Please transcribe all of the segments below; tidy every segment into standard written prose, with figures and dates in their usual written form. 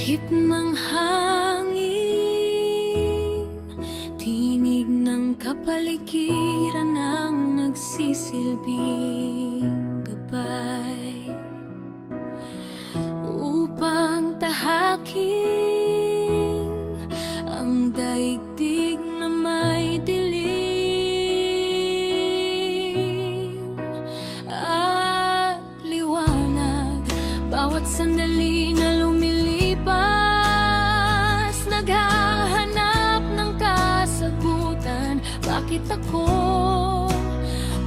Takip ng hangin, tinig ng kapaligiran ang nagsisilbing gabay upang tahaking ang daigdig na may dilim at liwanag. Bawat sandali na lumilipas, naghahanap ng kasagutan. Bakit ako?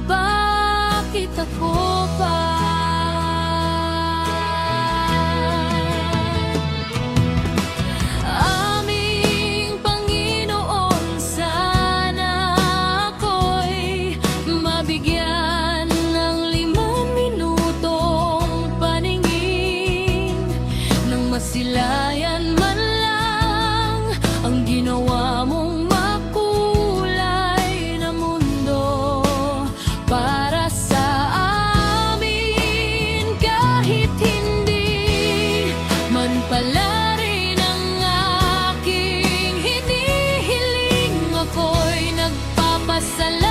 Bakit ako pa? Aming Panginoon, sana ako'y mabigyan ng 5 minutong paningin, nang masilayan man lang ang ginawa mong makulay na mundo para sa amin. Kahit hindi man pala rin ang aking hinihiling, ako'y nagpapasalamat